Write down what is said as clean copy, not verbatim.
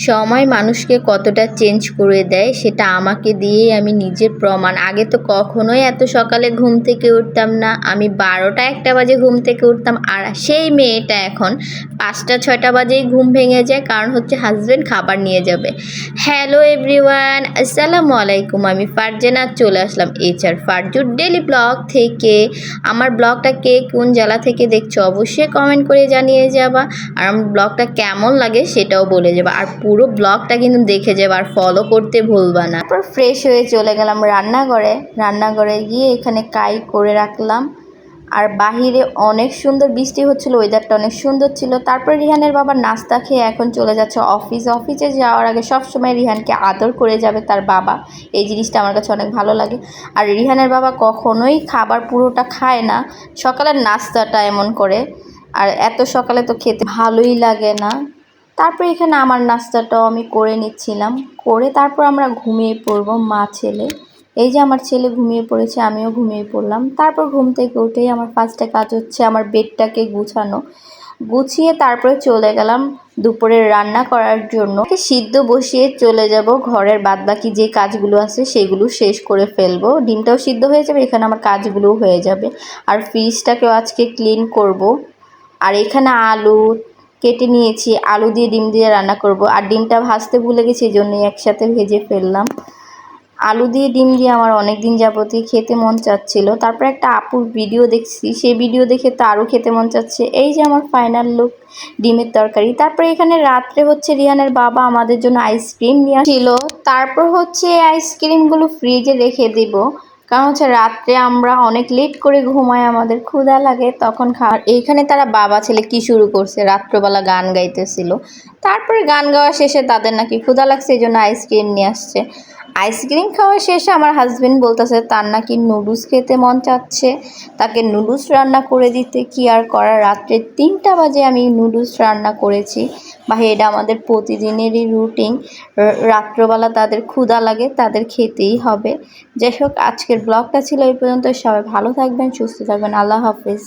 সময় মানুষকে কতটা চেঞ্জ করে দেয় সেটা আমাকে দিয়েই আমি নিজের প্রমাণ। আগে তো কখনোই এত সকালে ঘুম থেকে উঠতাম না। আমি 12টা 1টা বাজে ঘুম থেকে উঠতাম, আর সেই মেয়েটা এখন 5টা 6টা বাজেই ঘুম ভেঙে যায়, কারণ হচ্ছে হাজব্যান্ড খাবার নিয়ে যাবে। হ্যালো এভরিওয়ান, আসসালামু আলাইকুম। আমি ফারজানা চলে আসলাম এইচআর ফারজুর ডেলি ব্লগ থেকে। আমার ব্লগটা কে কোন জেলা থেকে দেখছো অবশ্যই কমেন্ট করে জানিয়ে যাবা, আর আমার ব্লগটা কেমন লাগে সেটাও বলে যাবা, আর পুরো ব্লগটা কিন্তু দেখে যাবে আর ফলো করতে ভুলবা না। তারপর ফ্রেশ হয়ে চলে গেলাম রান্নাঘরে গিয়ে এখানে কাই করে রাখলাম। আর বাহিরে অনেক সুন্দর বৃষ্টি হচ্ছিল, ওয়েদারটা অনেক সুন্দর ছিল। তারপর রিহানের বাবা নাস্তা খেয়ে এখন চলে যাচ্ছে অফিসে যাওয়ার আগে সবসময় রিহানকে আদর করে যাবে তার বাবা। এই জিনিসটা আমার কাছে অনেক ভালো লাগে। আর রিহানের বাবা কখনোই খাবার পুরোটা খায় না, সকালের নাস্তাটা এমন করে। আর এত সকালে তো খেতে ভালোই লাগে না। তারপর এখানে আমার নাস্তাটাও আমি করে নিচ্ছিলাম, করে তারপর আমরা ঘুমিয়ে পড়বো মা ছেলে। এই যে আমার ছেলে ঘুমিয়ে পড়েছে, আমিও ঘুমিয়ে পড়লাম। তারপর ঘুম থেকে উঠেই আমার ফার্স্টে কাজ হচ্ছে আমার বেডটাকে গুছিয়ে তারপরে চলে গেলাম দুপুরের রান্না করার জন্য। সিদ্ধ বসিয়ে চলে যাব, ঘরের বাদবাকি যে কাজগুলো আছে সেগুলো শেষ করে ফেলবো। ডিমটাও সিদ্ধ হয়ে যাবে, এখানে আমার কাজগুলোও হয়ে যাবে। আর ফ্রিজটাকেও আজকে ক্লিন করব। আর এখানে আলু কেটে নিয়েছি, আলু দিয়ে ডিম দিয়ে রান্না করব। আর ডিমটা ভাজতে ভুলে গেছি, এই জন্যই একসাথে ভেজে ফেললাম। আলু দিয়ে ডিম দিয়ে আমার অনেক দিন যাবতই খেতে মন চাচ্ছিল। তারপর একটা আপুর ভিডিও দেখছি, সেই ভিডিও দেখে তো আরও খেতে মন চাচ্ছে। এই যে আমার ফাইনাল লুক, ডিমের তরকারি। তারপরে এখানে রাত্রে হচ্ছে রিহানের বাবা আমাদের জন্য আইসক্রিম নিয়ে আসছিল। তারপর হচ্ছে এই আইসক্রিমগুলো ফ্রিজে রেখে দিব, কারণ হচ্ছে রাত্রে আমরা অনেক লেট করে ঘুমাই, আমাদের ক্ষুধা লাগে তখন খাওয়ার। এইখানে তারা বাবা ছেলে কি শুরু করছে, রাত্রবেলা গান গাইতেছিল। তারপরে গান গাওয়া শেষে তাদের নাকি ক্ষুধা লাগছে, এই জন্য আইসক্রিম নিয়ে আসছে। আইসক্রিম খাওয়া শেষে আমার হাজবেন্ড বলতেছে তার নাকি নুডলস খেতে মন চাচ্ছে, তাকে নুডলস রান্না করে দিতে। কি আর করার, রাত্রে 3টা বাজে আমি নুডলস রান্না করেছি। ভাই এটা আমাদের প্রতিদিনেরই রুটিন, রাত্রবেলা তাদের ক্ষুধা লাগে, তাদের খেতেই হবে। যাই হোক, আজকের ব্লগটা ছিল এই পর্যন্ত। সবাই ভালো থাকবেন, সুস্থ থাকবেন, আল্লাহ হাফিজ।